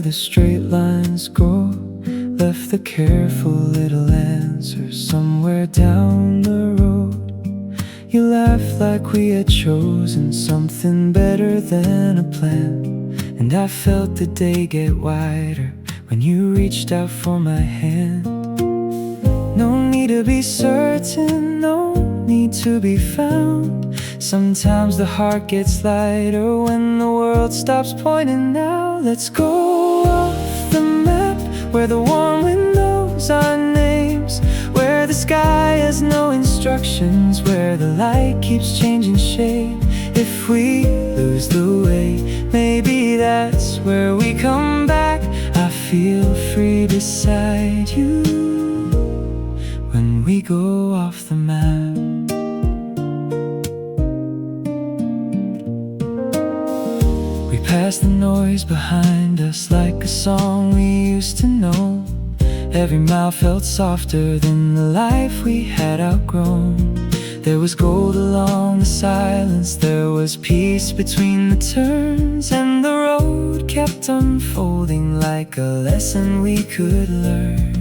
the straight lines go. Left the careful little answer somewhere down the road. You laughed like we had chosen something better than a plan. And I felt the day get wider when you reached out for my hand. No need to be certain, no need to be found. Sometimes the heart gets lighter when the world stops pointing out. Let's go off the map, where the warm wind knows our names, where the sky has no instructions, where the light keeps changing shape. If we lose the way, maybe that's where we come back. I feel free beside you when we go off the map. We pass the noise behind us like a song we used to know. Every mile felt softer than the life we had outgrown. There was gold along the silence, there was peace between the turns, and the road kept unfolding like a lesson we could learn.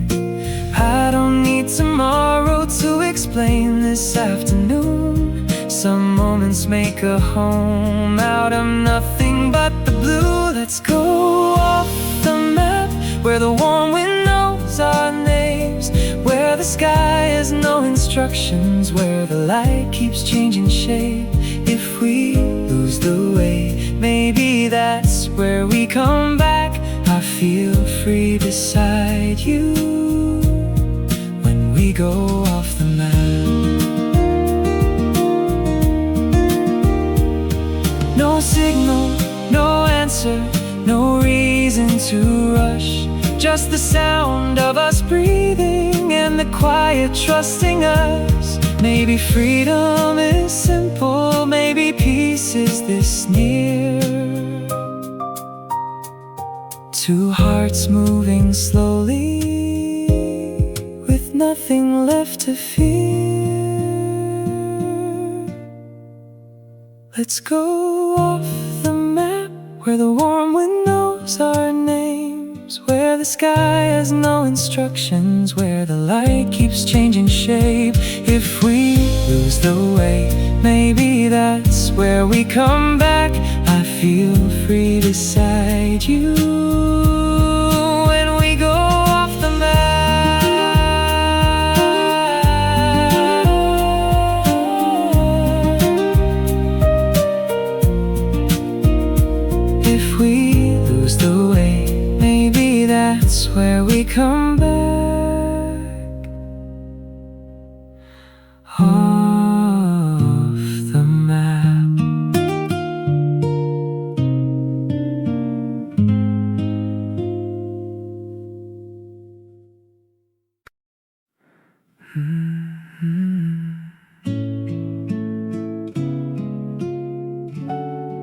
I don't need tomorrow to explain this afternoon. Some moments make a home out of nothing but the blue. Let's go off the map, where the warm wind knows our names, where the sky has no instructions, where the light keeps changing shape. If we lose the way, maybe that's where we come back. I feel free beside you when we go off the map. No signal, no answer, no reason to rush. Just the sound of us breathing and the quiet trusting us. Maybe freedom is simple, maybe peace is this near. Two hearts moving slowly, with nothing left to fear. Let's go off the map, where the warm wind knows our names, where the sky has no instructions, where the light keeps changing shape. If we lose the way, maybe that's where we come back. I feel free beside you when we go off the map. If we lose the way, maybe that's where we come back. Off the map.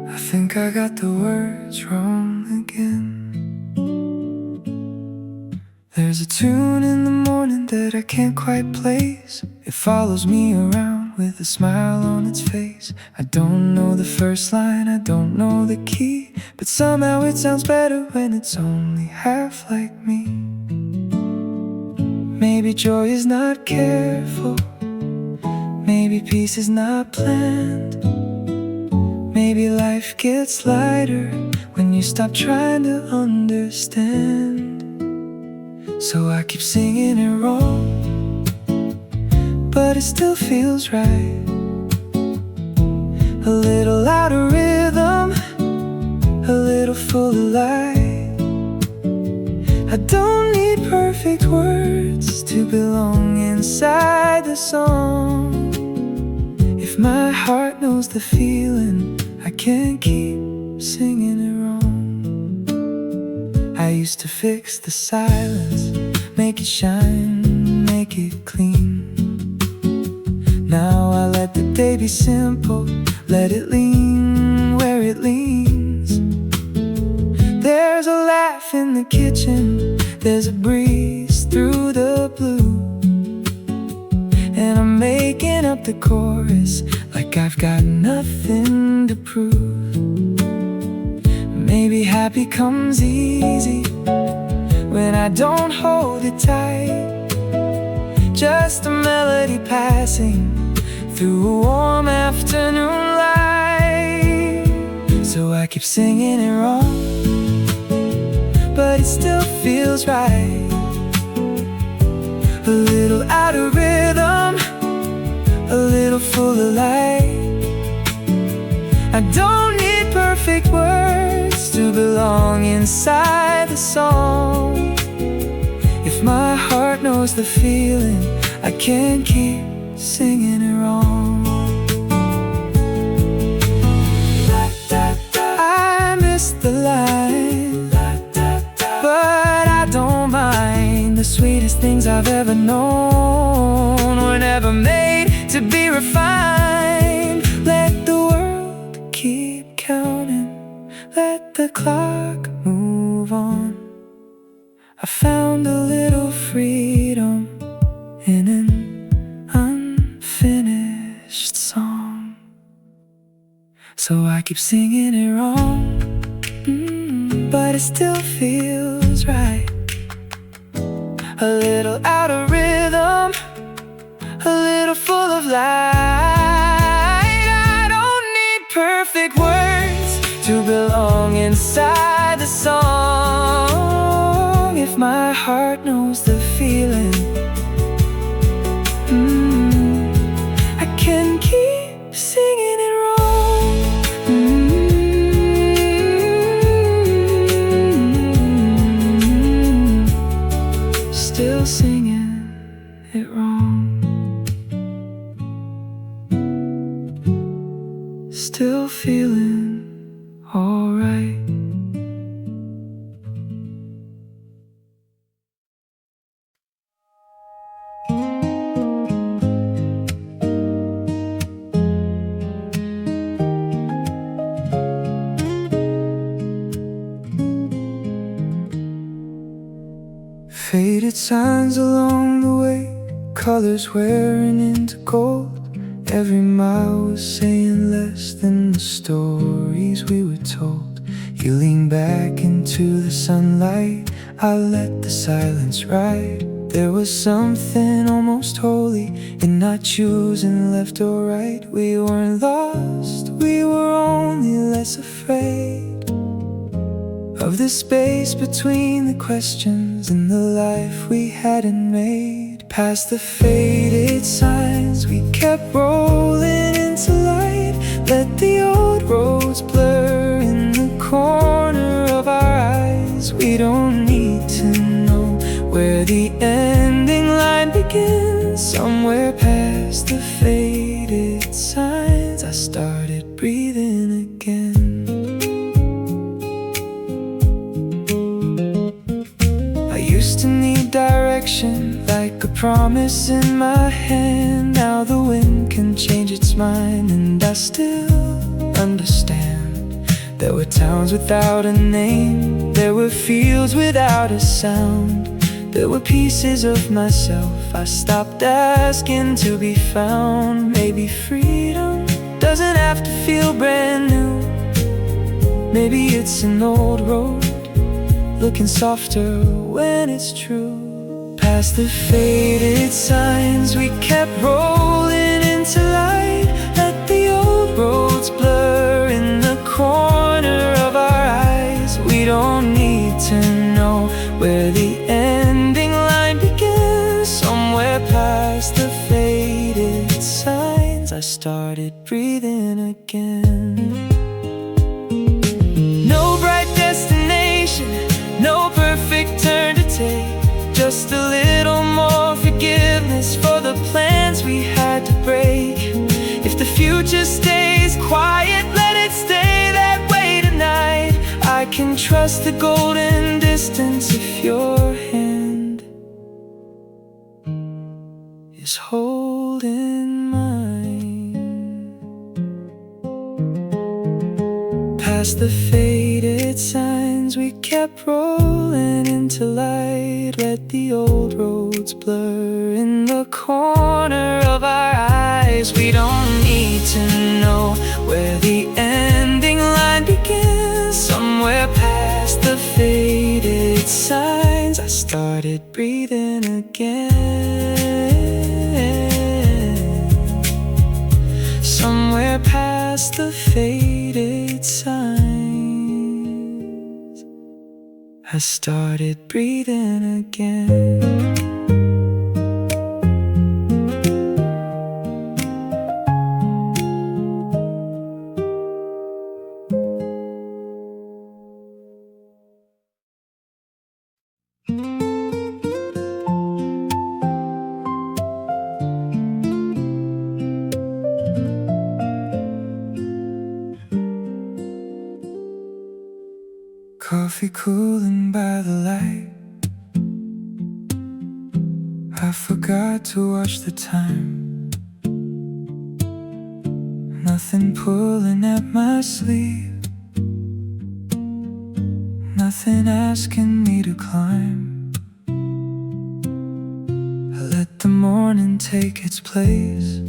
I think I got the words wrong again. There's a tune in the morning that I can't quite place. It follows me around with a smile on its face. I don't know the first line, I don't know the key, but somehow it sounds better when it's only half like me. Maybe joy is not careful, maybe peace is not planned. Maybe life gets lighter when you stop trying to understand. So I keep singing it wrong, but it still feels right. A little louder rhythm, a little full of light. I don't need perfect words to belong inside the song. If my heart knows the feeling, I can't keep singing it wrong. I used to fix the silence, make it shine, make it clean. Now I let the day be simple, let it lean where it leans. There's a laugh in the kitchen, there's a breeze through the blue, and I'm making up the chorus like I've got nothing to prove. Maybe happy comes easy when I don't hold it tight. Just a melody passing through a warm afternoon light. So I keep singing it wrong, but it still feels right. A little out of rhythm, a little full of light. I don't need perfect words to belong inside the song. If my heart knows the feeling, I can't keep singing it wrong. I missed the line, but I don't mind. The sweetest things I've ever known were never made to be refined. Let the world keep counting, let the clock move on. I found a little freedom in an unfinished song. So I keep singing it wrong, but it still feels right. A little out of rhythm, a little full of light. I don't need perfect words to belong inside the song. If my heart knows the feeling, I can keep singing it wrong. Still singing it wrong. Still feeling alright. Faded signs along the way, colors wearing into gold. Every mile was saying less than the stories we were told. You lean back into the sunlight, I let the silence ride. There was something almost holy in not choosing left or right. We weren't lost, we were only less afraid of the space between the questions and the life we hadn't made. Past the faded signs, we kept rolling into light. Let the old roads blur in the corner of our eyes. We don't need to know where the ending line begins. Somewhere past the faded signs, I started breathing again. Used to need direction, like a promise in my hand. Now the wind can change its mind, and I still understand. There were towns without a name, there were fields without a sound. There were pieces of myself I stopped asking to be found. Maybe freedom doesn't have to feel brand new. Maybe it's an old road, looking softer when it's true. Past the faded signs, we kept rolling into light. Let the old roads blur in the corner of our eyes. We don't need to know where the ending line begins. Somewhere past the faded signs, I started breathing again. No bright destination, no perfect turn to take, just a little more forgiveness for the plans we had to break. If the future stays quiet, let it stay that way tonight. I can trust the golden distance if your hand is holding mine. Past the faded signs, we kept rolling into light. Let the old roads blur in the corner of our eyes. We don't need to know where the ending line begins. Somewhere past the faded signs, I started breathing again. Somewhere past the faded signs, I started breathing again. Coffee cooling by the light, I forgot to watch the time. Nothing pulling at my sleeve, nothing asking me to climb. I let the morning take its place,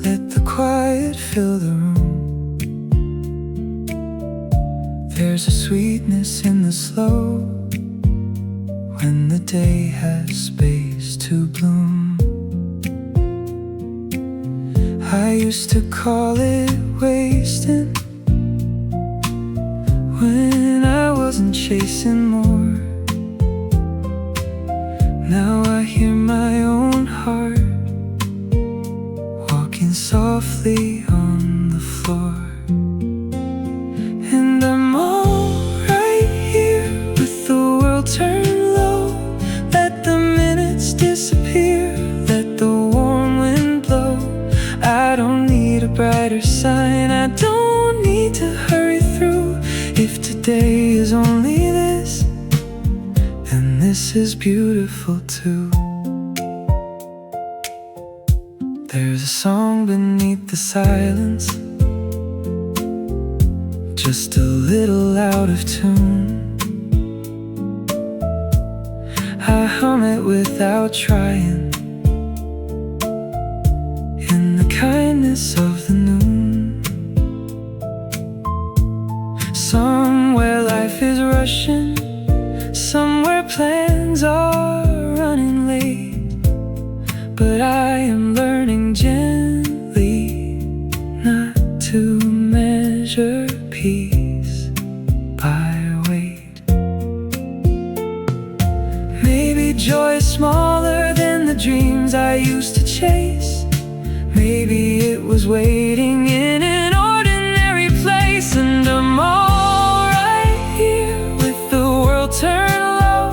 let the quiet fill the room. There's a sweetness in the slow, when the day has space to bloom. I used to call it wasting, when I wasn't chasing more. Now I hear my own heart walking softly on the floor. And I'm alright here with the world turned low. Let the minutes disappear, let the warm wind blow. I don't need a brighter sign, I don't need to hurry through. If today is only this, then this is beautiful too. There's a song beneath the silence, just a little out of tune. I hum it without trying, in the kindness of the noon. Somewhere life is rushing, somewhere plans are running late, but I am learning gently not to measure peace by weight. Maybe joy is smaller than the dreams I used to chase. Maybe it was waiting in an ordinary place. And I'm alright here with the world turned low.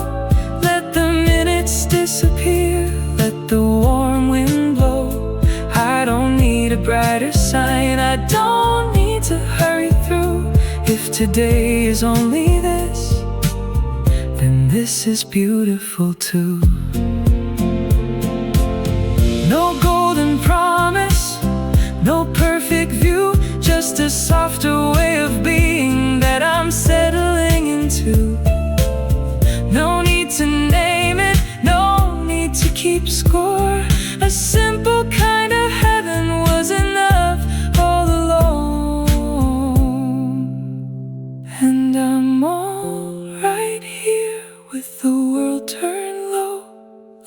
Let the minutes disappear, let the warm wind blow. I don't need a brighter sign, I don't need to hurry through. If today is only this, then this is beautiful too. No golden promise, no perfect view, just a softer way of being that I'm settling into. No need to name it, no need to keep score. A simple kind of heaven was enough all alone. And I'm alright here with the world turned low.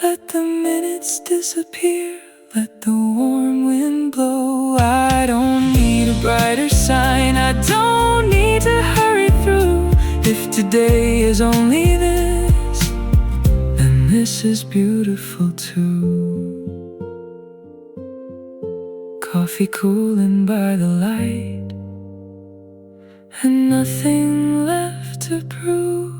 Let the minutes disappear, let the warm wind blow. I don't need a brighter sign, I don't need to hurry through. If today is only this, then this is beautiful too. Coffee cooling by the light, and nothing left to prove.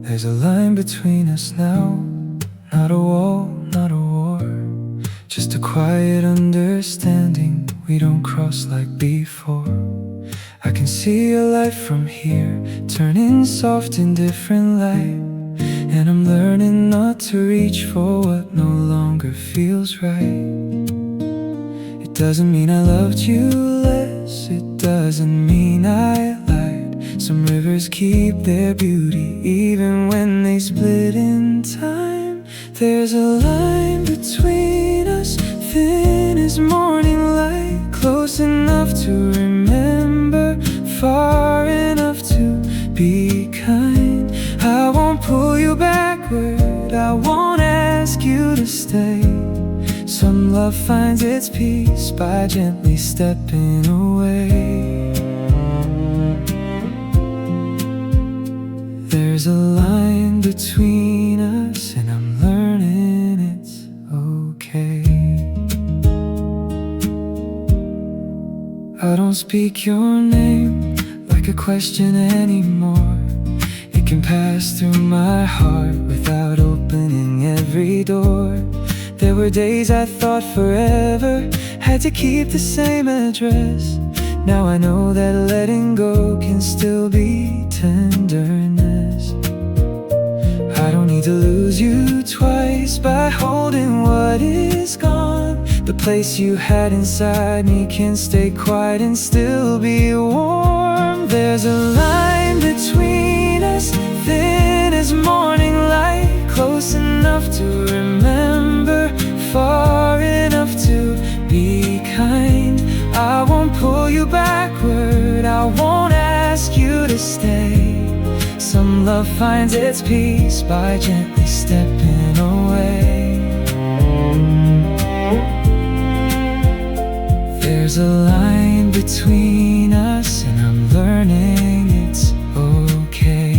There's a line between us now, not a wall, not a war, just a quiet understanding we don't cross like before. I can see your life from here, turning soft in different light. And I'm learning not to reach for what no longer feels right. It doesn't mean I loved you less, it doesn't mean I lied. Some rivers keep their beauty even when they split in time. There's a line between us, thin as morning light, close enough to remember, far enough to be kind. I won't pull you backward, I won't ask you to stay. Some love finds its peace by gently stepping away. There's a line between us, and I'm learning it's okay. I don't speak your name like a question anymore. It can pass through my heart without opening every door. There were days I thought forever had to keep the same address. Now I know that letting go can still be tenderness. I don't need to lose you twice by holding what is gone. The place you had inside me can stay quiet and still be warm. There's a line between us, thin as morning light, close enough to remember, far enough to be kind. I won't pull you backward, I won't ask you to stay. Some love finds its peace by gently stepping away. There's a line between us, and I'm learning it's okay.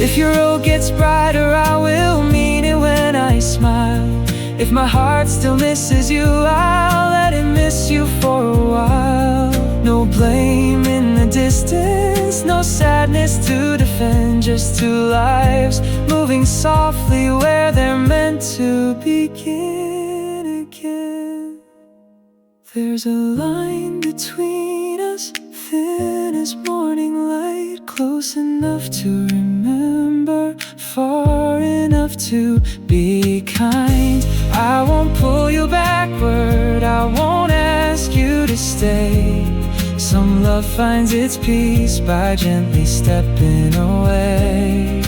If your road gets brighter, I will mean it when I smile. If my heart still misses you, I'll let it miss you for a while. No blame in the distance, no sadness to defend, just two lives moving softly where they're meant to begin again. There's a line between us, thin as morning light, close enough to remember, far enough to be kind. I won't pull you backward, I won't ask you to stay. Some love finds its peace by gently stepping away.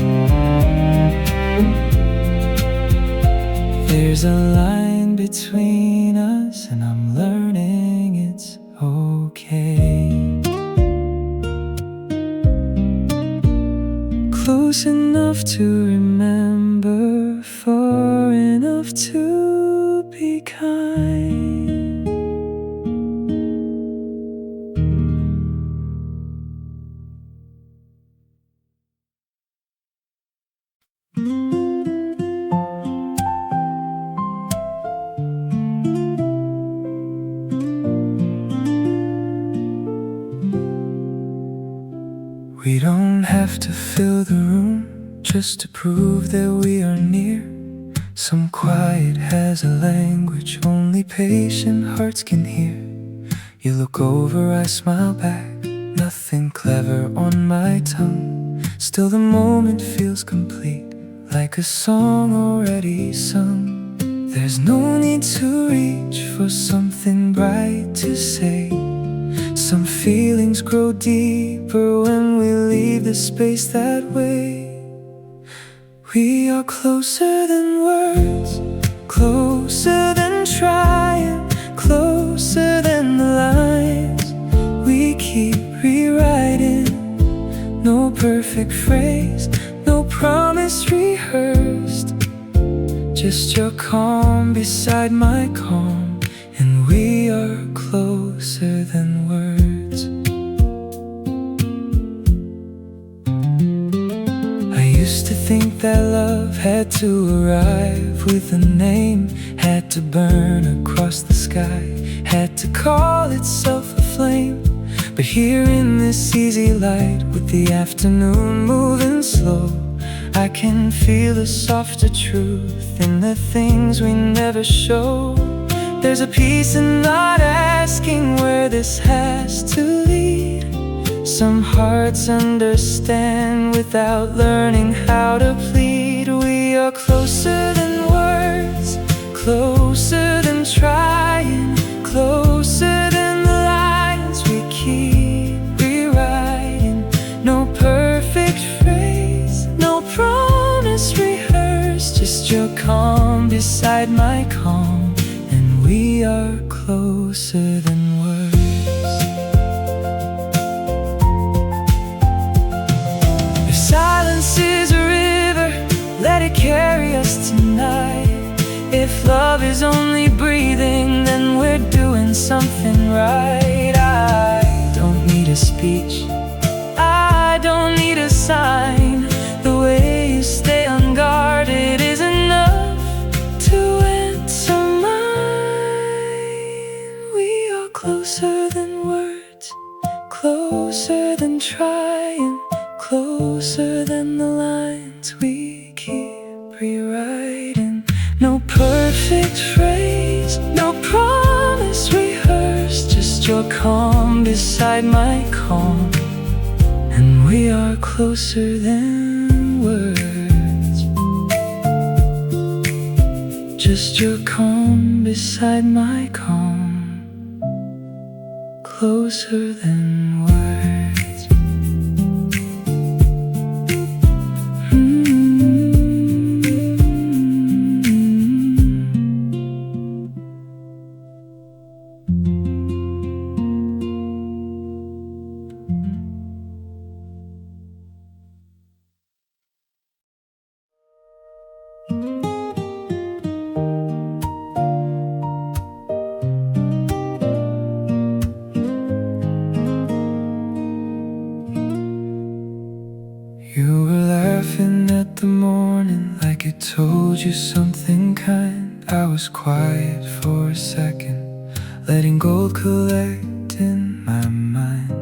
There's a line between us, and I'm learning it's okay. Close enough to remember, far enough to be kind. We don't have to fill the room just to prove that we are near. Some quiet has a language only patient hearts can hear. You look over, I smile back, nothing clever on my tongue. Still the moment feels complete, like a song already sung. There's no need to reach for something bright to say. Some feelings grow deeper when we leave the space that way. We are closer than words, closer than trying, closer than the lines we keep rewriting. No perfect phrase, no promise rehearsed, just your calm beside my calm, and we are closer than words. I used to think that love had to arrive with a name, had to burn across the sky, had to call itself a flame. But here in this easy light, with the afternoon moving slow, I can feel a softer truth in the things we never show. There's a peace in not asking where this has to lead. Some hearts understand without learning how to plead. We are closer than words, closer than trying, closer than the lines we keep rewriting. No perfect phrase, no promise rehearsed, just your calm beside my calm, and we are closer than words. If silence is a river, let it carry us tonight. If love is only breathing, then we're doing something right. I don't need a speech, I don't need a sign. The way you stay unguarded is enough to answer mine. We are closer than words, closer than trying, closer than the lines we keep rewriting. No perfect phrase, no promise rehearsed, just your calm beside my calm, and we are closer than words. Just your calm beside my calm, closer than words. You were laughing at the morning like it told you something kind. I was quiet for a second, letting gold collect in my mind.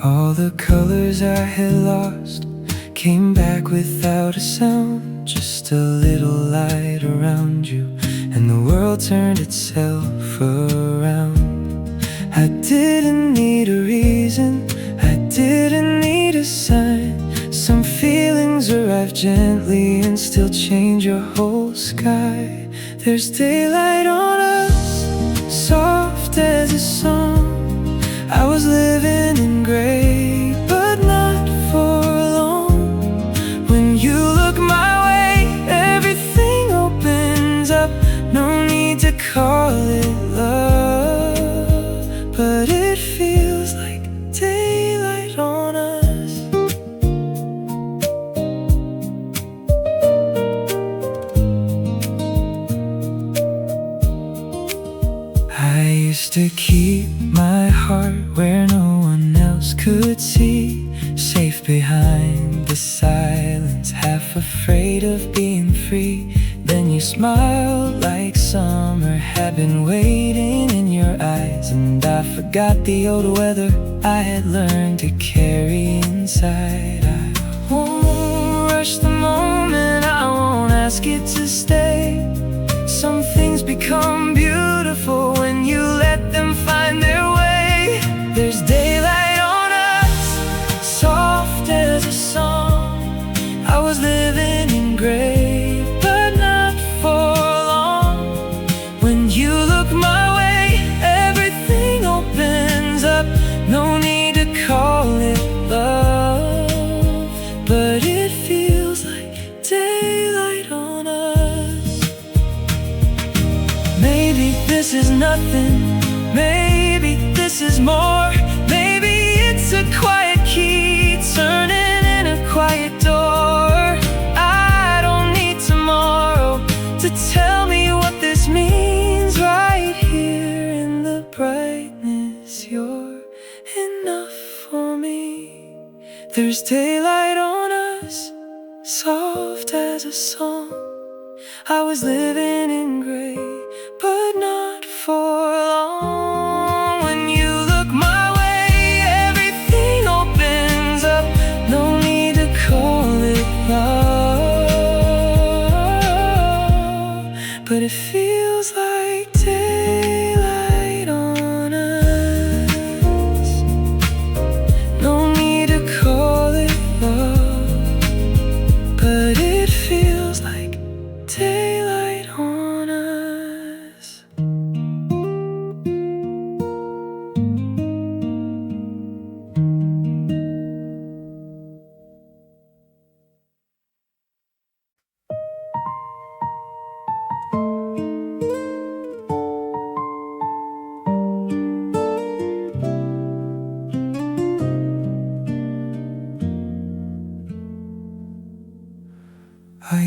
All the colors I had lost came back without a sound. Just a little light around you, and the world turned itself around. I didn't need a reason, I didn't need a sign. Some feelings arrive gently and still change your whole sky. There's daylight on us, soft as a song. I was living in gray, but not for long. When you look my way, everything opens up. No need to call it love, but it feels like daylight on us. I used to keep my heart where no one else could see, safe behind the silence, half afraid of being free. Then you smiled like summer had been waiting in your eyes, and I forgot the old weather I had learned to carry inside. I won't rush the moment, I won't ask it to stay. Some things become beautiful when you let them find their way. There's daylight on us, soft as a song. I was living in gray, but not for long. When you look my way, everything opens up. No need to call it love, but it feels like daylight on us. Maybe this is nothing, maybe this is more. Maybe it's a quiet key turning in a quiet door. I don't need tomorrow to tell me what this means. Right here in the brightness, you're enough for me. There's daylight on us, soft as a song. I was living in gray, but not for long. When you look my way, everything opens up. No need to call it love, but it feels like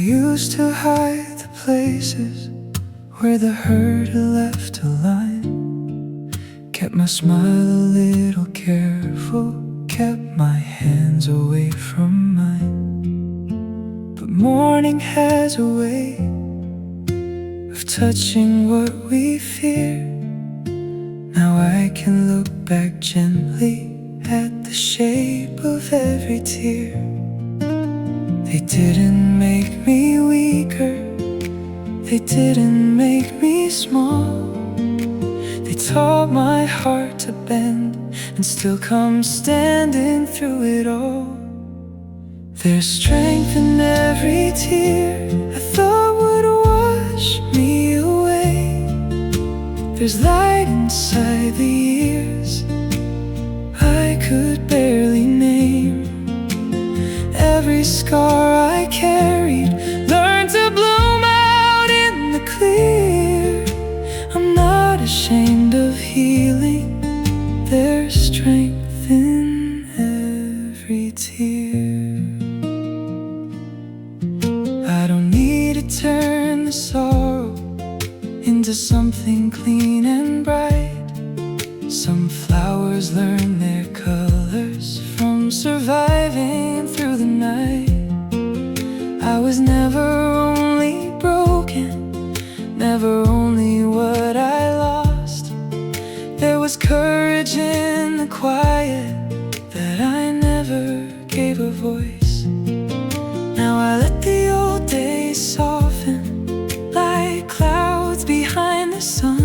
used to hide the places where the hurt had left a line. Kept my smile a little careful, kept my hands away from mine. But morning has a way of touching what we fear. Now I can look back gently at the shape of every tear. They didn't make me weaker, they didn't make me small. They taught my heart to bend and still come standing through it all. There's strength in every tear I thought would wash me away. There's light inside the years I could barely name. Every scar I carried learned to bloom out in the clear. I'm not ashamed of healing, there's strength in every tear. I don't need to turn the sorrow into something clean and bright. Some flowers learn their colors from surviving through the night. I was never only broken, never only what I lost. There was courage in the quiet that I never gave a voice. Now I let the old days soften like clouds behind the sun.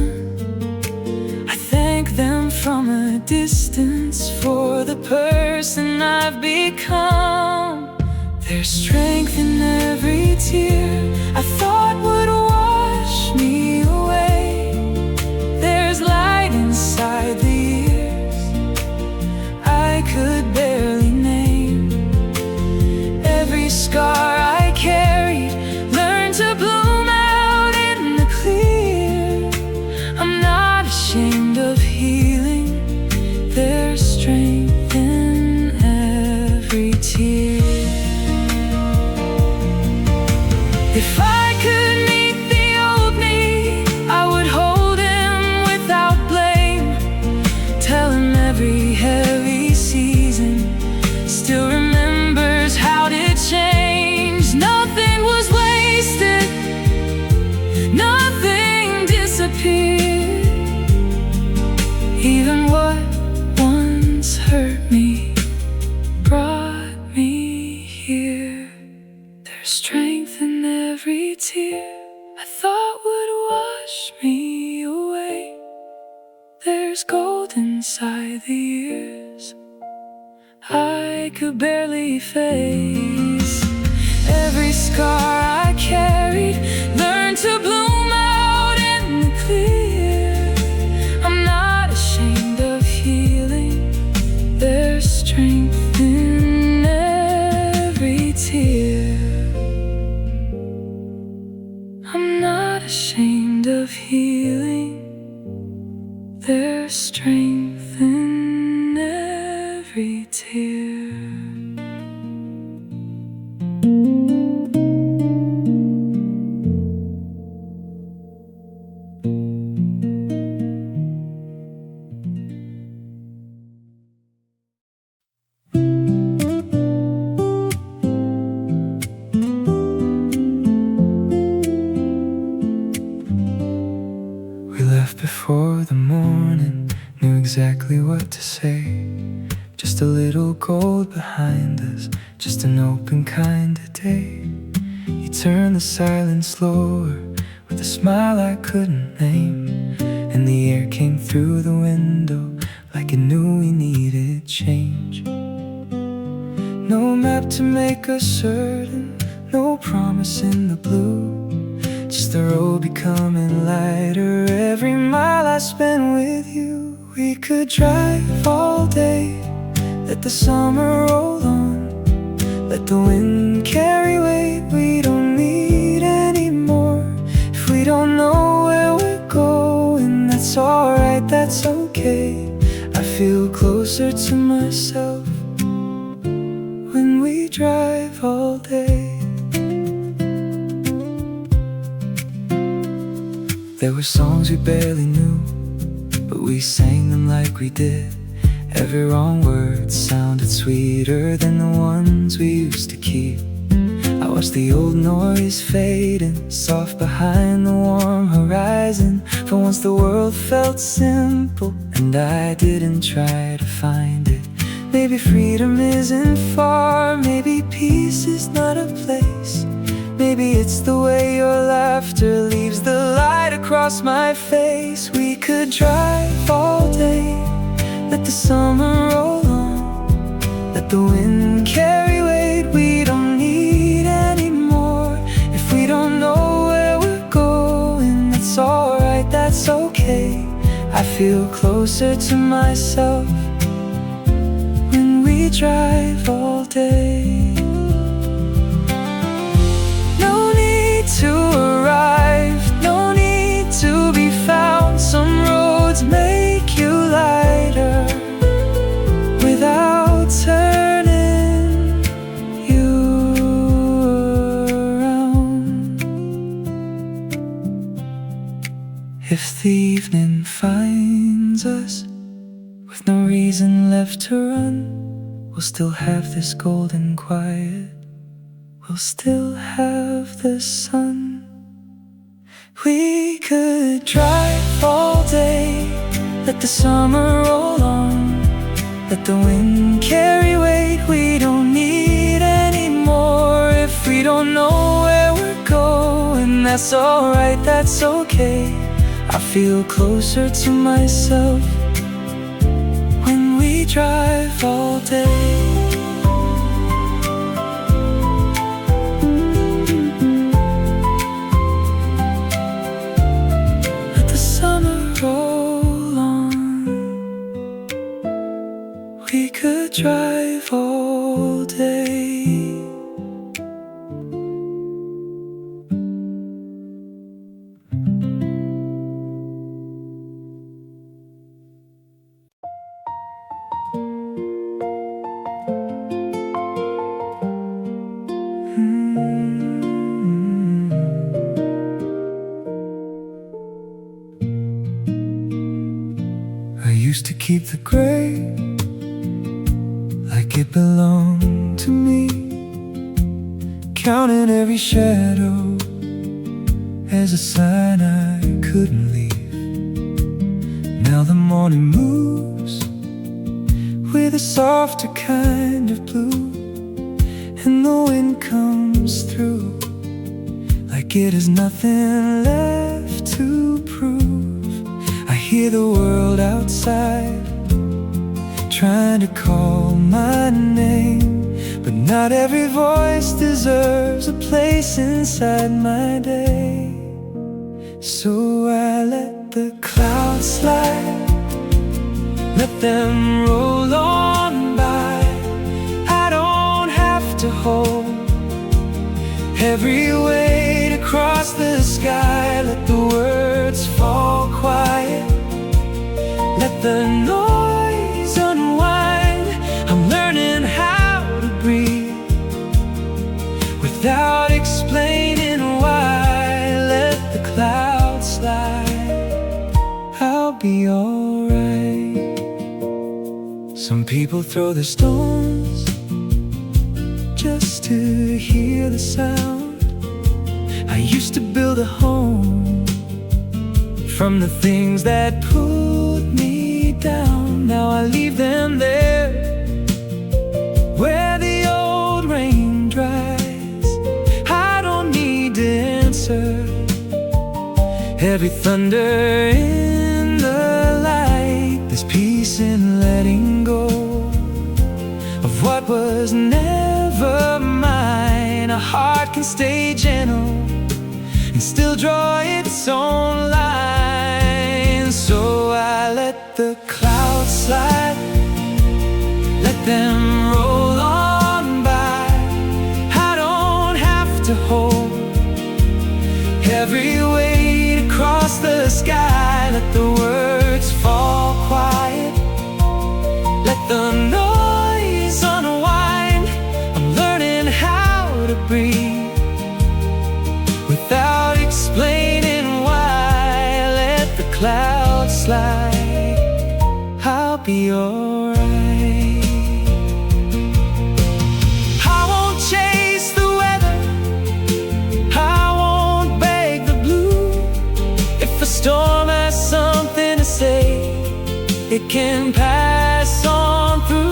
I thank them from a distance for the person I've become. There's strength in every tear I thought would wash me away. There's light inside the years I could barely name. Every scar I carried learned to bloom out in the clear. I'm not ashamed of healing, there's strength in every tear. If I could meet the old me, I would hold him without blame. Tell him every heavy season still remembers how to change. Nothing was wasted, nothing disappeared. Even what once hurt me brought me here. There's strength in every tear I thought would wash me away. There's gold inside the years I could barely face. Every scar I carried learned to bloom out in the clear. I'm not ashamed of healing, there's strength in every tear. I'm not ashamed of healing, there's strength in every tear. Before the morning, knew exactly what to say. Just a little gold behind us, just an open kind of day. You turned the silence slower with a smile I couldn't name, and the air came through the window like it knew we needed change. No map to make us certain, no promise in the blue. Just the road becoming lighter every mile I spent with you. We could drive all day, let the summer roll on, let the wind carry weight we don't need anymore. If we don't know where we're going, that's alright, that's okay. I feel closer to myself when we drive all day. There were songs we barely knew, but we sang them like we did. Every wrong word sounded sweeter than the ones we used to keep. I watched the old noise fading, soft behind the warm horizon. For once the world felt simple, and I didn't try to find it. Maybe freedom isn't far, maybe peace is not a place. Maybe it's the way your laughter leaves the light across my face. We could drive all day, let the summer roll on, let the wind carry weight we don't need anymore. If we don't know where we're going, that's alright, that's okay. I feel closer to myself when we drive all day. No need to arrive, no need to be found. Some roads make you lighter without turning you around. If the evening finds us with no reason left to run, we'll still have this golden quiet, we'll still have the sun. We could drive all day, let the summer roll on, let the wind carry weight we don't need anymore. If we don't know where we're going, that's alright, that's okay. I feel closer to myself when we drive all day. Drive all day. I used to keep the gray like it belonged to me, counting every shadow as a sign I couldn't leave. Now the morning moves with a softer kind of blue, and the wind comes through like it has nothing left to prove. I hear the world outside trying to call my name, but not every voice deserves a place inside my day. So I let the clouds slide, let them roll on by. I don't have to hold every weight across the sky. Let the words fall quiet, let the noise unwind. I'm learning how to breathe without explaining why. Let the clouds slide, I'll be alright. Some people throw their stones just to hear the sound. I used to build a home from the things that pulled me down. Now I leave them there where the old rain dries. I don't need to answer every thunder in the light. There's peace in letting go of what was never mine. A heart can stay gentle and still draw its own line. So I let the clouds slide, let them roll on by. I don't have to hold every weight across the sky. Let the words fall quiet, let the noise unwind. I'm learning how to breathe without explaining why. it can pass on through.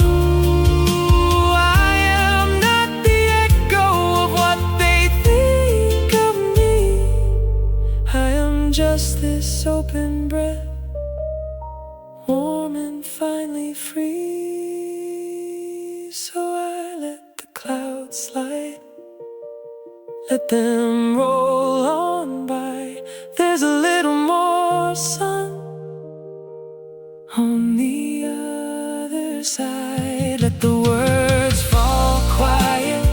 I am not the echo of what they think of me. I am just this open breath, warm and finally free. So I let the clouds slide, let them roll on by. There's a little more sun on the other side. Let the words fall quiet,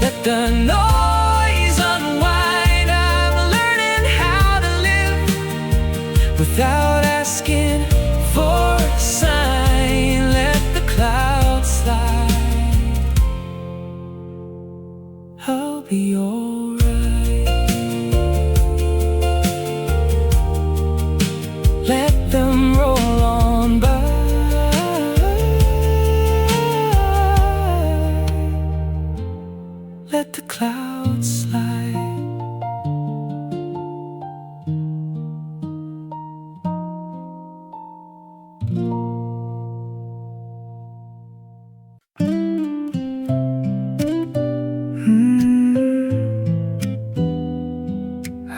let the noise unwind. I'm learning how to live without asking for a sign. Let the clouds slide, I'll be alright. Let them roll on by. Let the clouds slide.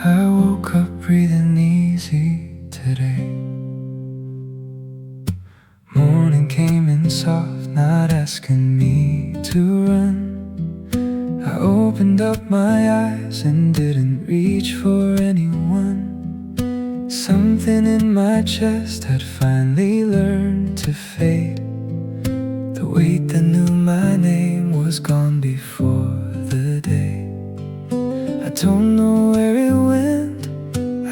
I woke up breathing easy today. Morning came in soft, not asking me to run. I opened up my eyes and didn't reach for anyone. Something in my chest had finally learned to fade. The weight that knew my name was gone before the day. I don't know where it went,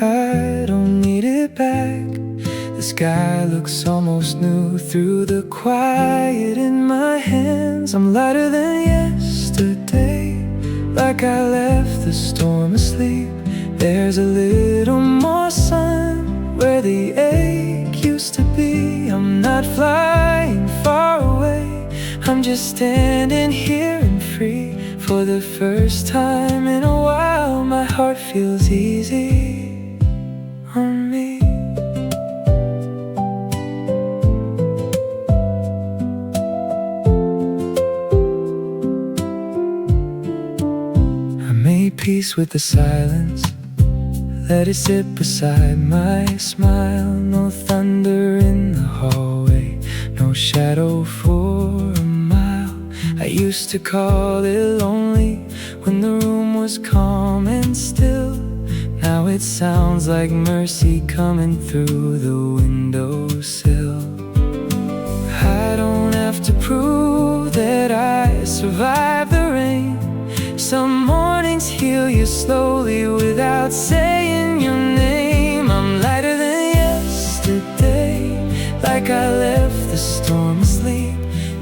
I don't need it back. The sky looks almost new through the quiet in my hands. I'm lighter than yesterday, like I left the storm asleep. There's a little more sun where the ache used to be. I'm not flying far away, I'm just standing here and free. For the first time in a while, my heart feels easy on me. I made peace with the silence, let it sit beside my smile. No thunder in the hallway, no shadow for a mile. I used to call it lonely when the room was calm and still. Now it sounds like mercy coming through the windowsill. I don't have to prove that I survived the rain. Some mornings heal you slowly without saying your name. I'm lighter than yesterday, like I left the storm asleep.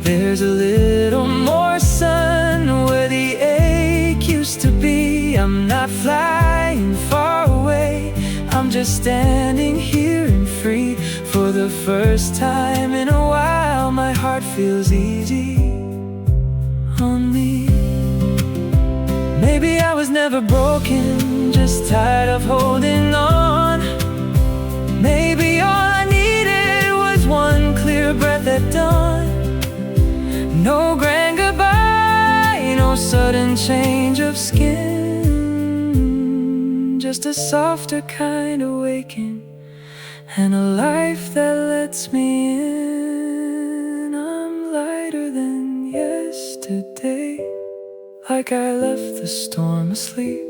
There's a little more sun where the ache used to be. I'm not flying far away, I'm just standing here and free. For the first time in a while, my heart feels easy on me. Maybe I was never broken, just tired of holding on. Maybe all I needed was one clear breath at dawn. No grand goodbye, no sudden change of skin, just a softer kind of waking, and a life that lets me in. I'm lighter than yesterday, like I left the storm asleep.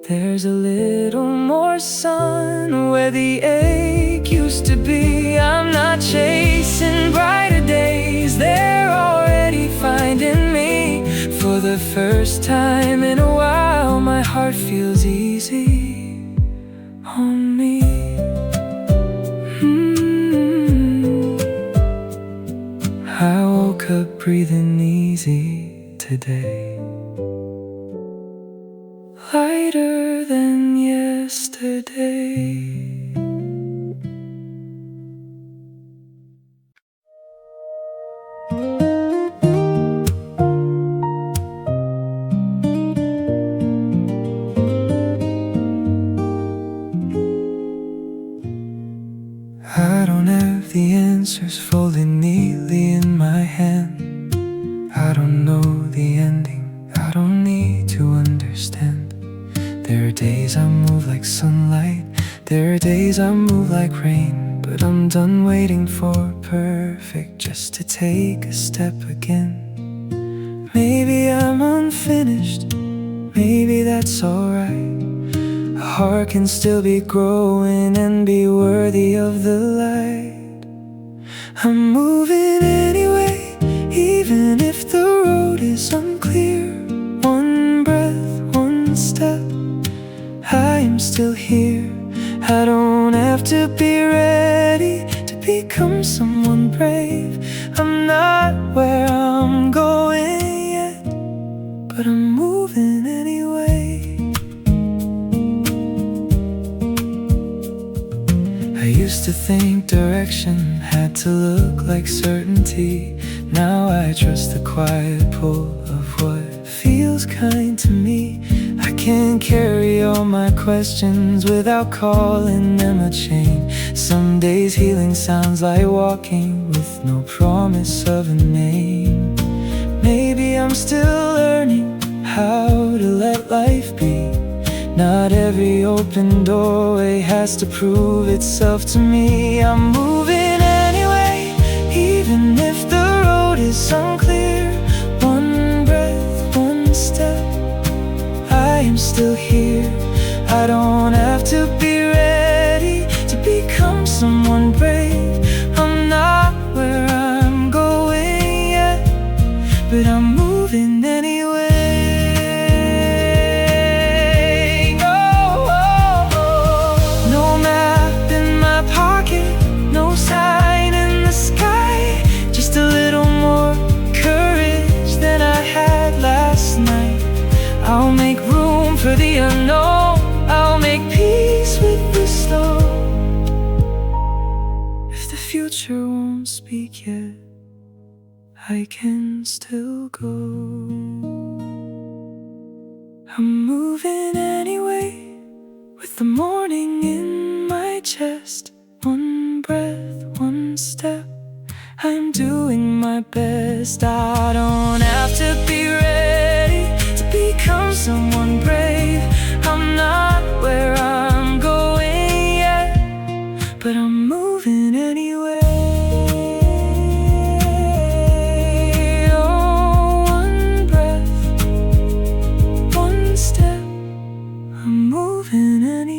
There's a little more sun where the ache used to be. I'm not chasing brighter days, they're already finding me. For the first time in a while, my heart feels easy on me. I woke up breathing easy today, lighter than yesterday. I don't have the to take a step again. Maybe I'm unfinished, maybe that's alright. A heart can still be growing and be worthy of the light. I'm moving anyway, even if the road is unclear. One breath, one step, I am still here. I don't have to be ready to become someone brave. I'm not where I'm going yet, but I'm moving anyway. I used to think direction had to look like certainty. Now I trust the quiet pull of what feels kind to me. I can't carry all my questions without calling them a chain. Some days healing sounds like walking with no promise of a name. Maybe I'm still learning how to let life be. Not every open doorway has to prove itself to me. I'm moving anyway, even if the road is unclear. One breath, one step, I am still here. I don't have to be ready to become someone brave. I'm not where I'm going yet, but I'm moving anyway. No map in my pocket, no sign in the sky, just a little more courage than I had last night. I'll make room for the unknown, I'll make peace with the snow. If the future won't speak yet, I can still go. I'm moving anyway, with the morning in my chest. One breath, one step, I'm doing my best. I don't have to be ready to become someone brave. I'm not where I'm going yet, but I'm moving anyway. Oh, one breath, one step, I'm moving anyway.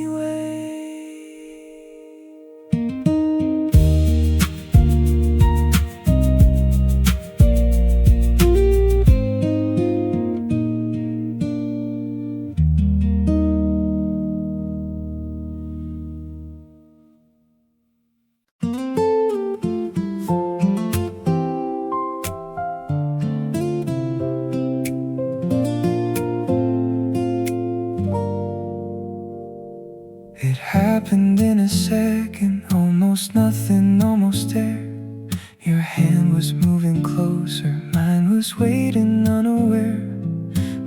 It happened in a second, almost nothing, almost there. Your hand was moving closer, mine was waiting unaware.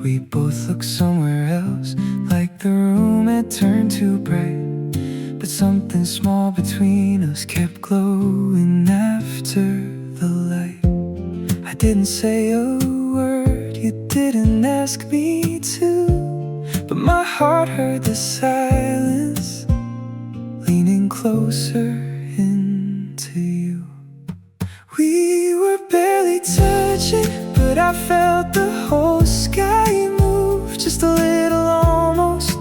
We both looked somewhere else, like the room had turned too bright. But something small between us kept glowing after the light. I didn't say a word, you didn't ask me to, but my heart heard the silence, leaning closer into you. We were barely touching, but I felt the whole sky move, just a little almost,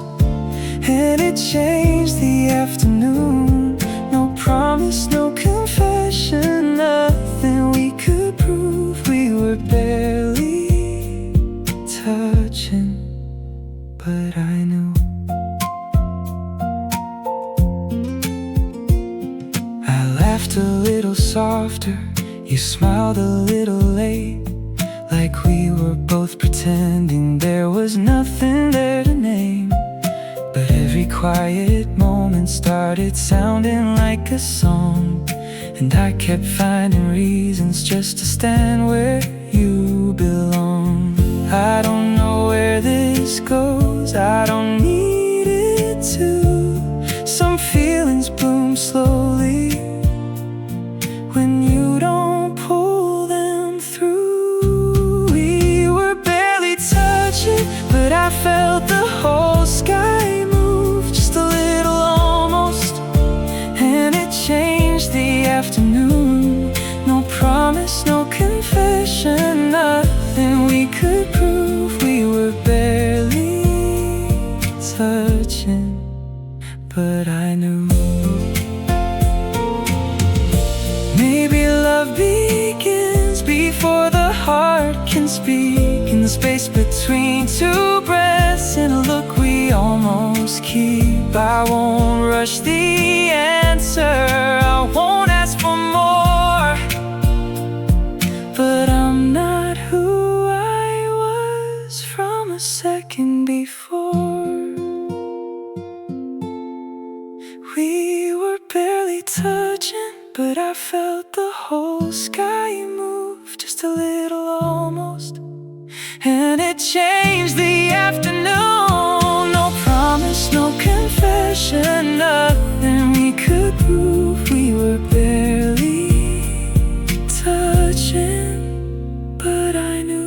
and it changed the afternoon. No promise, no confession, nothing we could prove. We were barely touching, but I knew. I laughed a little softer, you smiled a little late, like we were both pretending there was nothing there to name. But every quiet moment started sounding like a song, and I kept finding reasons just to stand where you belong. I don't know where this goes, I don't need it to. Some feelings bloom slowly when you don't pull them through. We were barely touching, but I felt the whole sky move, just a little almost, and it changed the afternoon. No promise, no confession, nothing we could prove. We were barely touching, but I knew. Maybe love begins before the heart can speak. In the space between two breaths, in a look we almost keep. I won't rush the answer, I won't ask for more, but I'm not who I was from a second before. We were barely touching, but I felt the whole sky move just a little almost, and it changed the afternoon. No promise, no confession, nothing we could prove. We were barely touching, but I knew.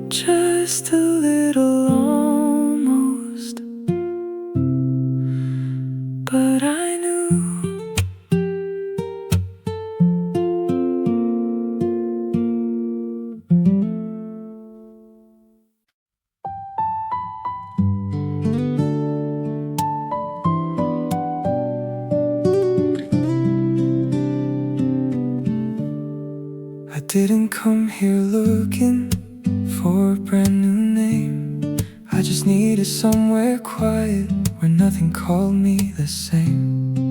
Just a little almost, but I knew. I didn't come here looking for a brand new name. I just needed somewhere quiet where nothing called me the same.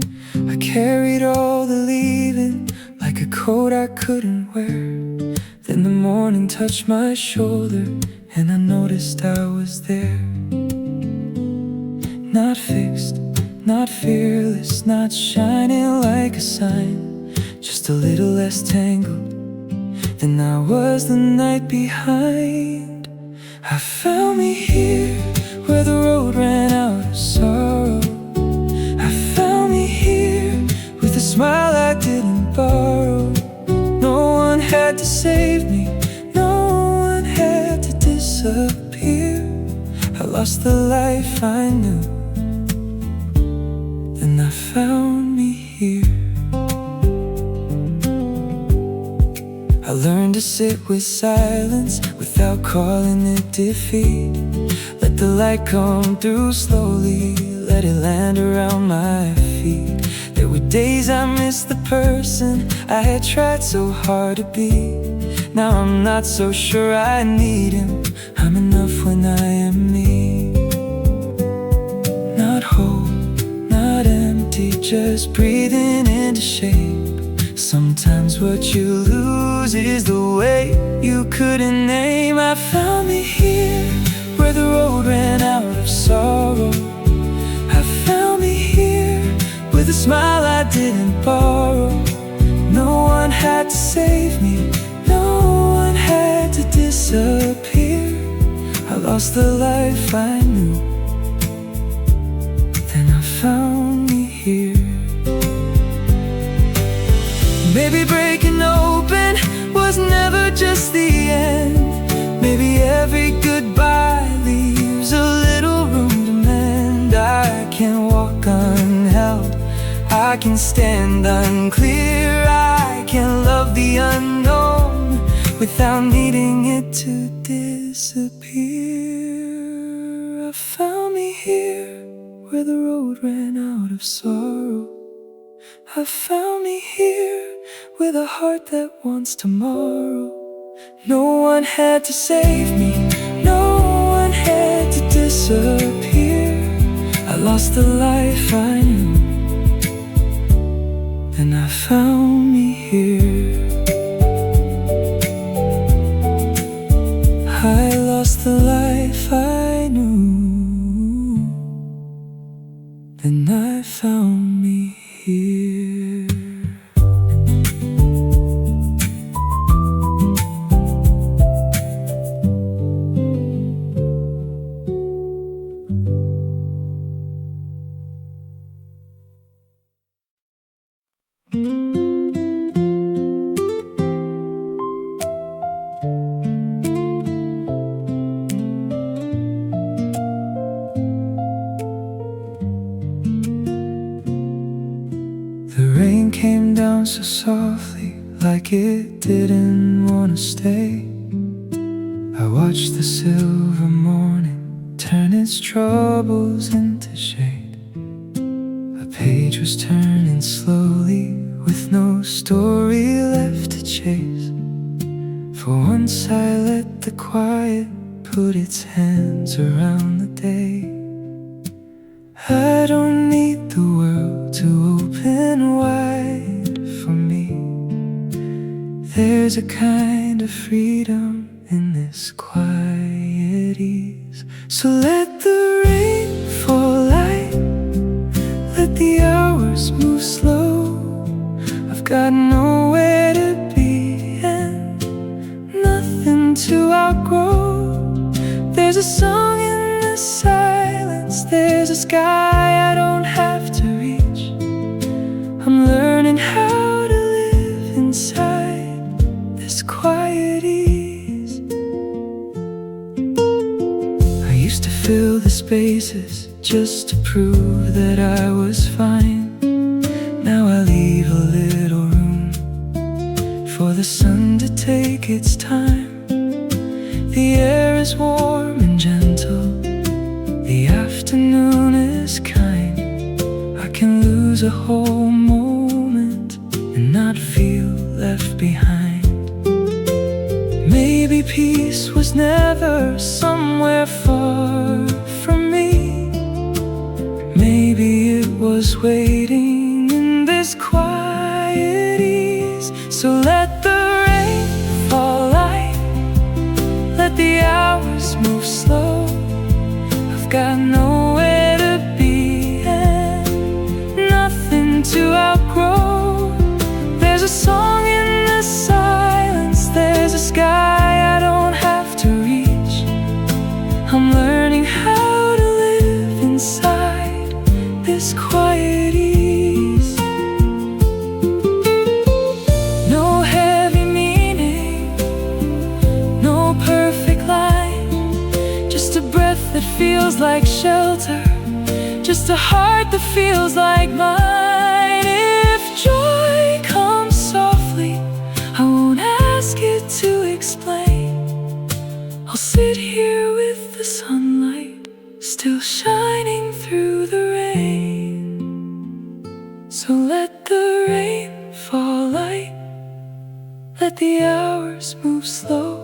I carried all the leaving like a coat I couldn't wear. Then the morning touched my shoulder and I noticed I was there. Not fixed, not fearless, not shining like a sign, just a little less tangled than I was the night behind. I found me here where the road ran out of sorrow. I found me here with a smile I didn't borrow. No one had to save me, no one had to disappear. I lost the life I knew, then I found me here. I learned to sit with silence without calling it defeat. Let the light come through slowly, let it land around my feet. There were days I missed the person I had tried so hard to be. Now I'm not so sure I need him, I'm enough when I am me. Not whole, not empty, just breathing into shape. Sometimes what you lose is the way you couldn't name. I found me here where the road ran out of sorrow. I found me here with a smile I didn't borrow. No one had to save me, no one had to disappear. I lost the life I knew, then I found me here. Maybe breaking open was never just the end. Maybe every goodbye leaves a little room to mend. I can walk unheld, I can stand unclear, I can love the unknown without needing it to disappear. I found me here where the road ran out of sorrow. I found me here with a heart that wants tomorrow. No one had to save me, no one had to disappear. I lost the life I knew, and I found me here. I lost the life I knew, then I found me here. down so softly, like it didn't wanna stay. I watched the silver morning turn its troubles into shade. A page was turning slowly, with no story left to chase. For once I let the quiet put its hands around the day. I don't need the world to open wide for me. There's a kind of freedom in this quiet ease. So let the rain fall light, let the hours move slow. I've got nowhere to be and nothing to outgrow. There's a song in the silence, there's a sky I don't have to reach. I'm learning how to live inside this quiet ease. I used to fill the spaces just to prove that I was fine. Now I leave a little room for the sun to take its time. The air is warm and gentle, the afternoon is kind. I can lose a whole moment and not feel left behind. Maybe peace was never somewhere far from me. Maybe it was waiting in this quiet ease. So let the rain fall light, let the hours move slow. I've got nowhere to be and nothing to outgrow. There's a song in the silence, there's a sky I don't have to reach. I'm learning how to live inside this quiet ease. No heavy meaning, no perfect line, just a breath that feels like shelter, just a heart that feels like mine. If joy comes softly, I won't ask it to explain. I'll sit here with the sunlight still shining through the rain. So let the rain fall light, let the hours move slow.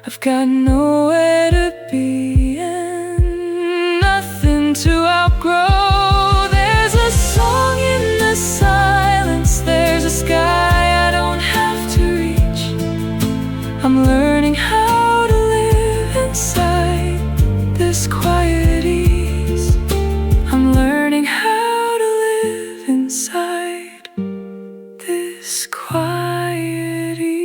I've got nowhere to be and nothing to outgrow. There's a song in the silence, there's a sky I don't have to reach. I'm learning how to live inside this quiet ease. I'm learning how to live inside this quiet ease.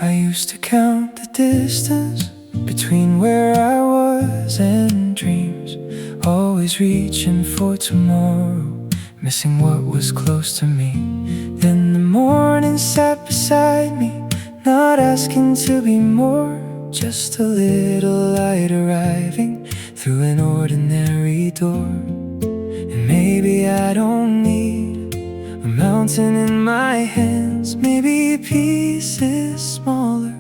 I used to count the distance between where I was and dreams, always reaching for tomorrow, missing what was close to me. Then the morning sat beside me, not asking to be more, just a little light arriving through an ordinary door. And maybe I don't need a mountain in my hands, maybe peace is smaller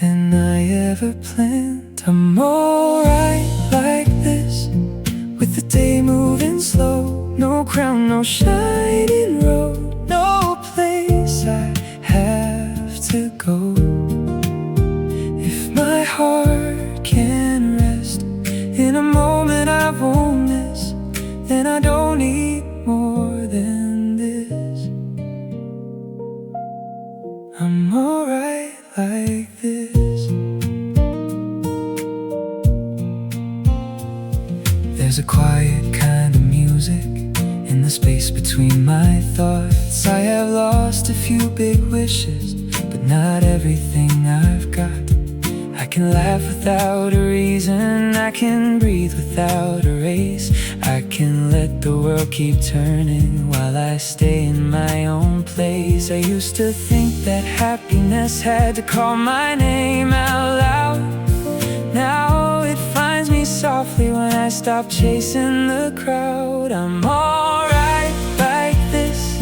than I ever planned. I'm alright like this, with the day moving slow. No crown, no shining road, no place I have to go. If my heart can rest in a moment I won't miss, then I don't need more than this. I'm alright like this. There's a quiet kind of music in the space between my thoughts. I have lost a few big wishes, but not everything I've got. I can laugh without a reason, I can breathe without a race. I can let the world keep turning while I stay in my own place. I used to think that happiness had to call my name out loud. Now it finds me softly when I stop chasing the crowd. I'm alright like this,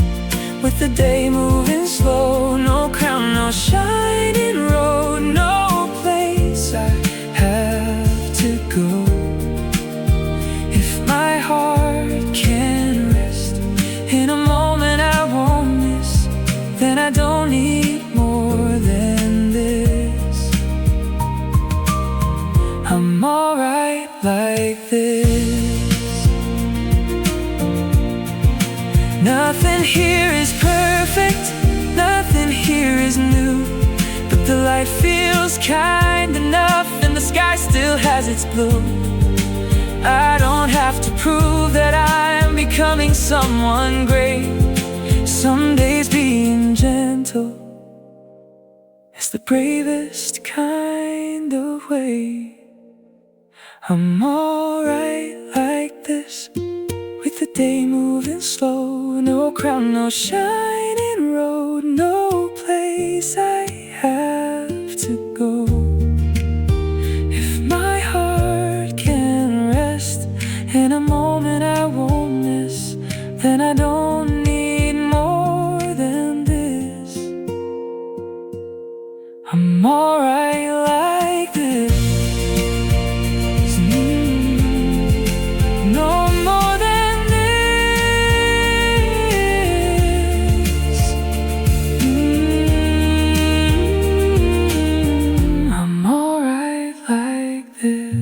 with the day moving slow. No crown, no shining road, no place I have to go. If my heart can rest in a moment I won't miss, then I don't need more than this. I'm alright like this. Nothing here is perfect, nothing here is new, but the light feels kind enough and the sky still has its blue. I don't have to prove that I'm becoming someone great. Some days being gentle is the bravest kind of way. I'm alright like this, with the day moving slow. No crown, no shining road, no place I have to go. If my heart can rest in a moment I won't miss, then I don't need more than this. I'm alright like this. No more than this. I'm alright like this.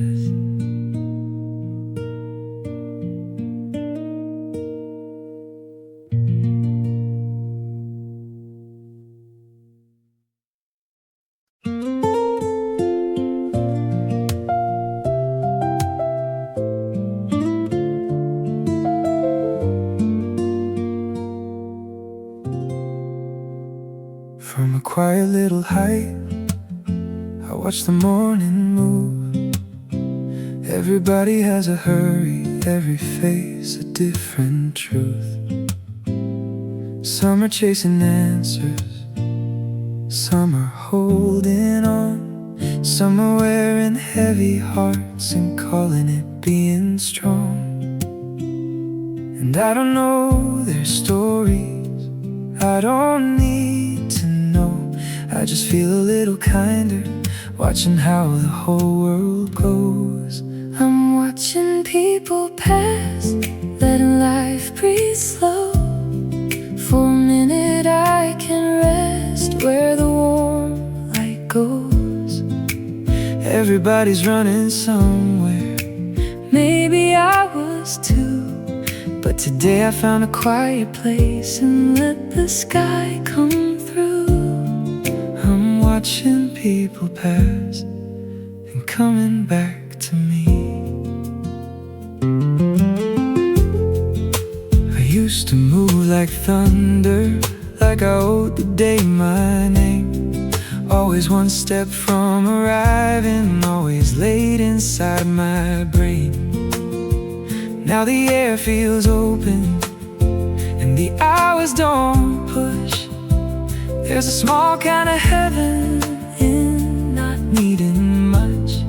From a quiet little height, I watch the morning move. Everybody has a hurry, every face a different truth. Some are chasing answers, some are holding on, some are wearing heavy hearts and calling it being strong. And I don't know their stories, I don't need to know. I just feel a little kinder, watching how the whole world goes. I'm watching people pass, letting life breathe slow. For a minute I can rest where the warm light goes. Everybody's running somewhere, maybe I was too, but today I found a quiet place and let the sky come through. I'm watching people pass and coming back to me. I used to move like thunder, like I owed the day my name. Always one step from arriving, always late inside my brain. Now the air feels open and the hours don't push. There's a small kind of heaven in not needing much.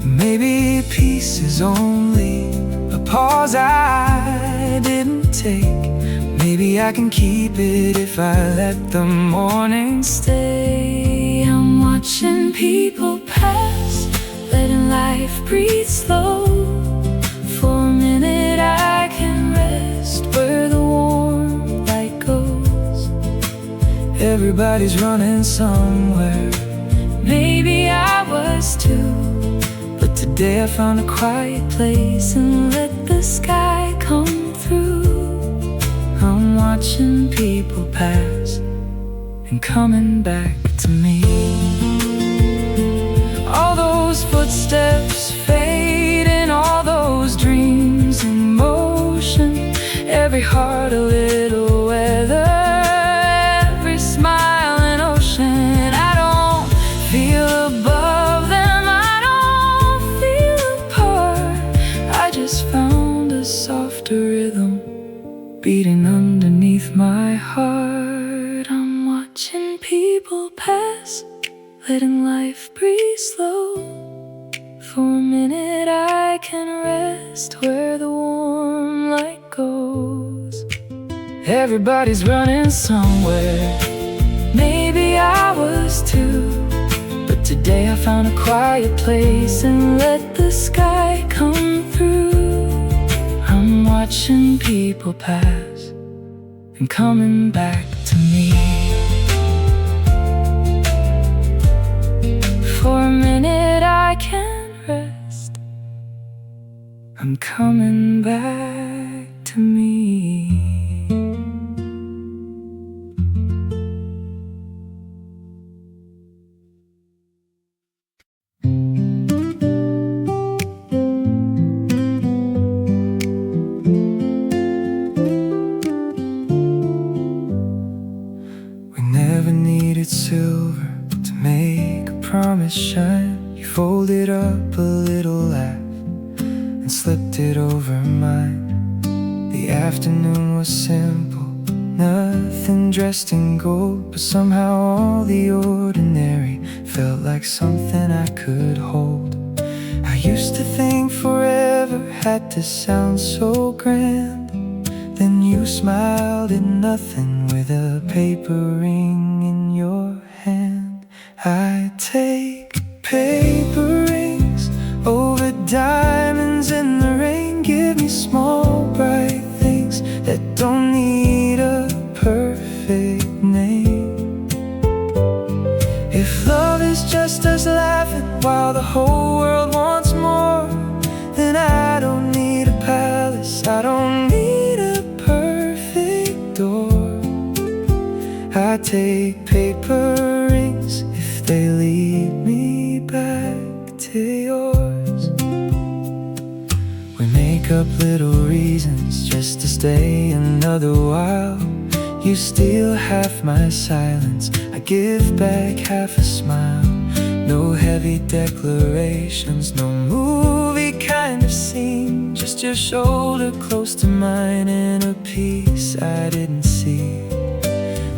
Maybe peace is only a pause I didn't take. Maybe I can keep it if I let the morning stay. I'm watching people pass, letting life breathe slow. For a minute I can rest where the warm light goes. Everybody's running somewhere, maybe I was too, but today I found a quiet place and let the sky come through. I'm watching people pass and coming back to me. All those footsteps fade and all those dreams in motion. every heart a little weather, every smile an ocean. I don't feel above them, I don't feel apart. I just found a softer rhythm beating underneath my heart. I'm watching people pass, letting life breathe slow. For a minute I can rest where the warm light goes. Everybody's running somewhere, maybe I was too. But today I found a quiet place and let the sky come through. I'm watching people pass and coming back to me. For a minute I can rest, I'm coming back to me. We never needed silver to make a promise shine. You folded up a little laugh and slipped it over mine. The afternoon was simple, nothing dressed in gold, but somehow all the ordinary felt like something I could hold. I used to think forever had to sound so grand. Then you smiled at nothing with a paper ring in your hand. I take paper rings over diamonds in the rain. Give me small bright things that don't need a perfect name. If love is just us laughing while the whole world wants more, then I don't need a palace, I don't need a perfect door. I take paper rings if they lead me back to yours. We make up little reasons just to stay another while. You steal half my silence, I give back half a smile. No heavy declarations, no movie kind of scene, just your shoulder close to mine and a piece I didn't see.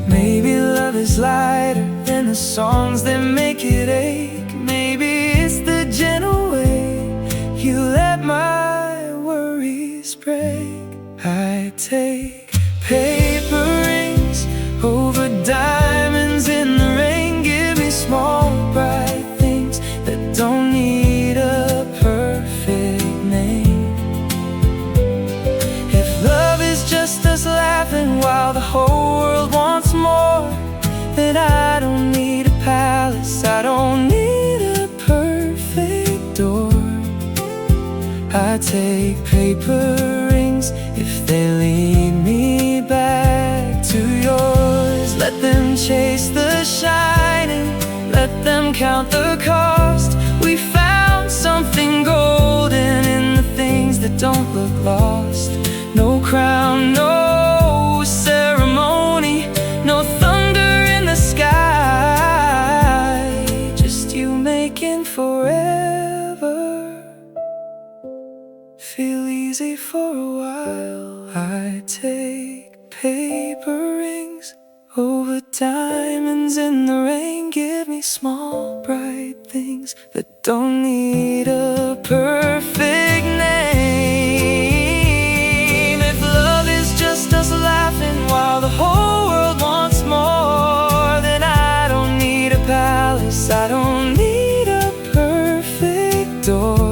Maybe love is lighter than the songs that make it ache. Maybe it's the gentle way you let my worries break. I take paper rings over diamonds in the rain. Give me small bright things that don't need a perfect name. If love is just us laughing while the whole world wants more, then I don't need a palace, I don't need a perfect door. I take paper rings if they lead me back to yours. Let them chase the shining, let them count the cost. We found something golden in the things that don't look lost. No crown, no ceremony, no thunder in the sky, just you making forever feel easy for a while. I take paper rings over diamonds in the rain. Give me small bright things that don't need a perfect name. If love is just us laughing while the whole world wants more, then I don't need a palace, I don't need a perfect door.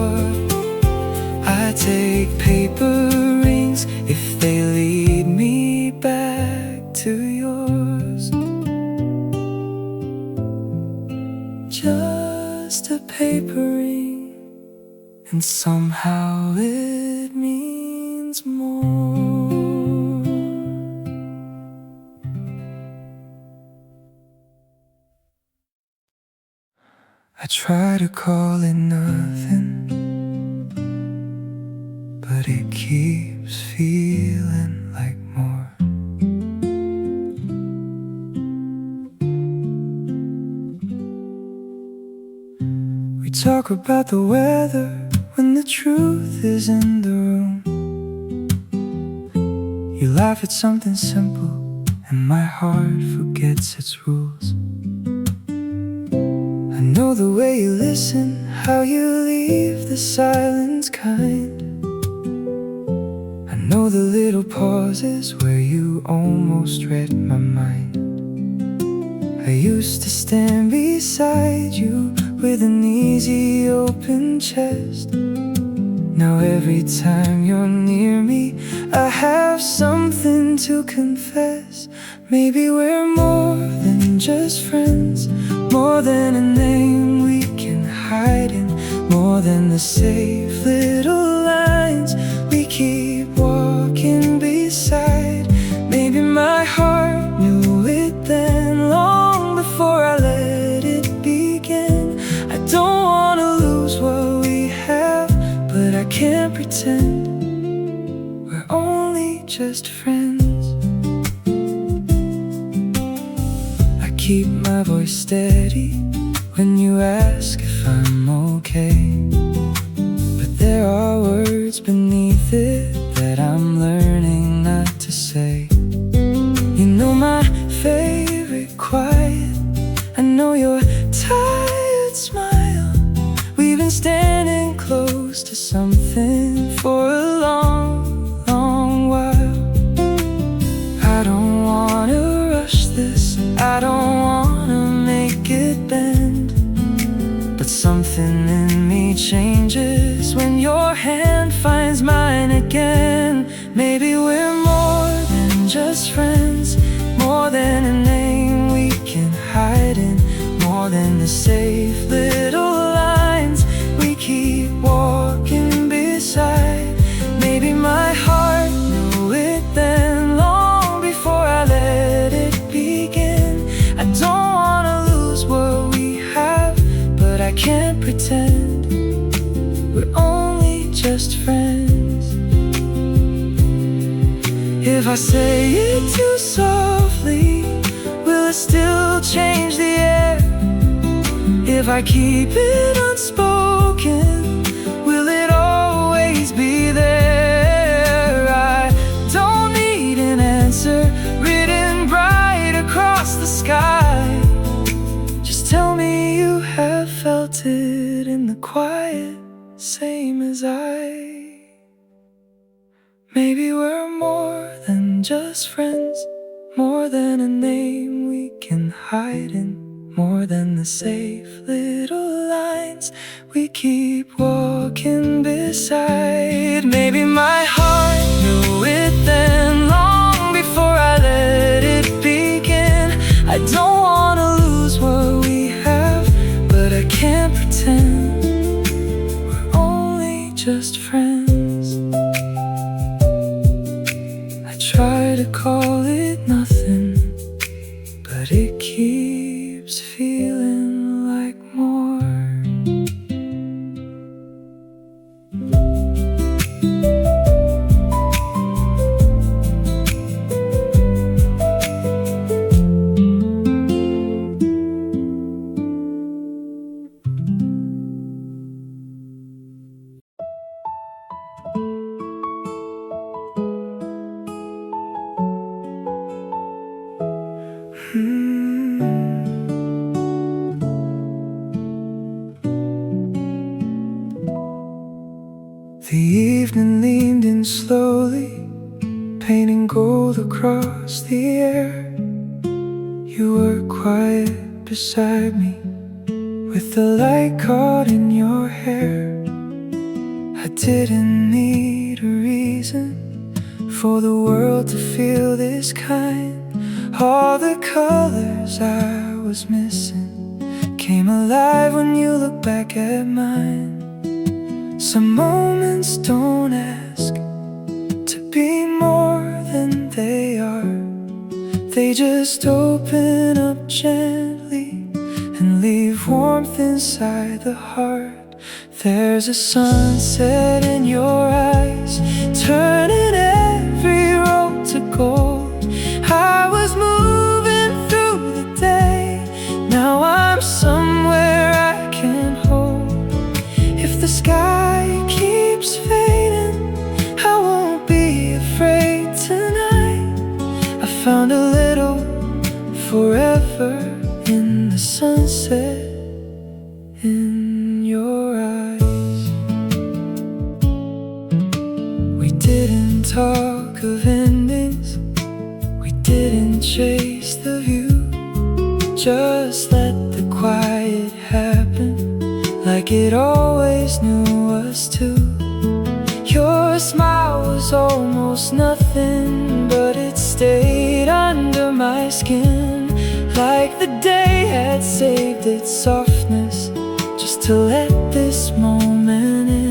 I take paper rings if they lead me back to yours. Just a paper ring, and somehow it means more. I try to call it nothing, but it keeps feeling like talk about the weather when the truth is in the room. You laugh at something simple and my heart forgets its rules. I know the way you listen, how you leave the silence kind. I know the little pauses where you almost read my mind. I used to stand beside you with an easy open chest. Now every time you're near me, I have something to confess. Maybe we're more than just friends, more than a name we can hide in, more than the safe little lines we keep walking beside. Maybe my heart knew it then, long before I let it begin. I don't wanna lose what we have, but I can't pretend we're only just friends. I keep my voice steady when you ask if I'm okay, but there are words beneath it that I'm learning not to say. You know my favorite quiet, I know your tired smile. We've been standing close to something for a long, long while. I don't wanna rush this, I don't wanna make it bend, but something in me changes when your hand finds mine again. Maybe we're more than just friends, more than a name we can hide in, more than the safe little lines we keep walking beside. Maybe my heart knew it then, long before I let it begin. I don't wanna lose what we have, but I can't pretend we're only just friends. If I say it too softly, will it still change the air? If I keep it unspoken, will it always be there? I don't need an answer written bright across the sky. Just tell me you have felt it in the quiet, same as I. Maybe we're more than just friends, more than a name we can hide in, more than the safe little lines we keep walking beside. Maybe my heart knew it then, long before I let it begin. I don't wanna lose what we have, but I can't pretend we're only just friends. Try to call it nothing, but it keeps feeling like more. The evening leaned in slowly, painting gold across the air. You were quiet beside me, with the light caught in your hair. I didn't need a reason for the world to feel this kind. All the colors I was missing came alive when you look back at mine. Some moments don't ask to be more than they are. They just open up gently and leave warmth inside the heart. There's a sunset in your eyes, turning every road to gold. I was moving through the day, now I'm somewhere I can hold. didn't talk of endings, we didn't chase the view. Just let the quiet happen, like it always knew us to. Your smile was almost nothing, but it stayed under my skin, like the day had saved its softness, just to let this moment in.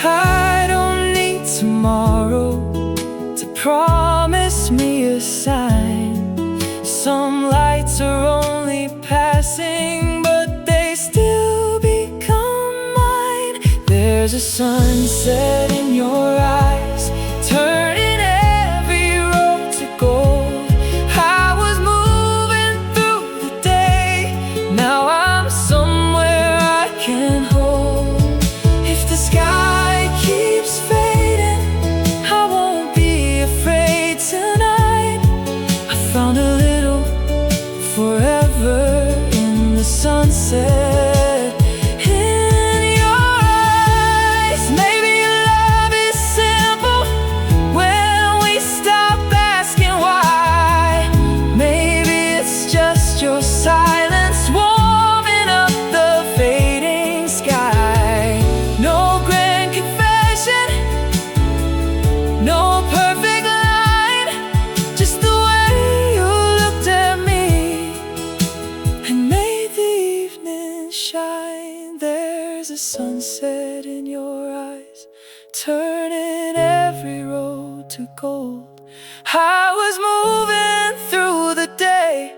I don't need tomorrow to promise me a sign. Some lights are only passing, but they still become mine. There's a sunset in your eyes, turning every road to gold. I was moving through the day, now I'm somewhere I can hold. If the sky keeps fading, I won't be afraid tonight. I found a little forever in the sunset. Sunset in your eyes, turning every road to gold. I was moving through the day,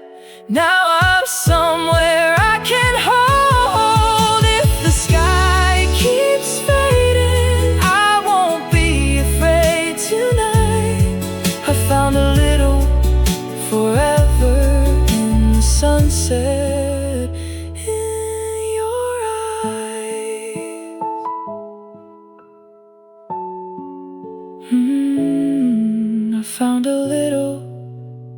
now I'm somewhere I can hold. If the sky keeps fading, I won't be afraid tonight. I found a little forever in the sunset. I found a little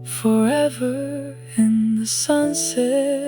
forever in the sunset.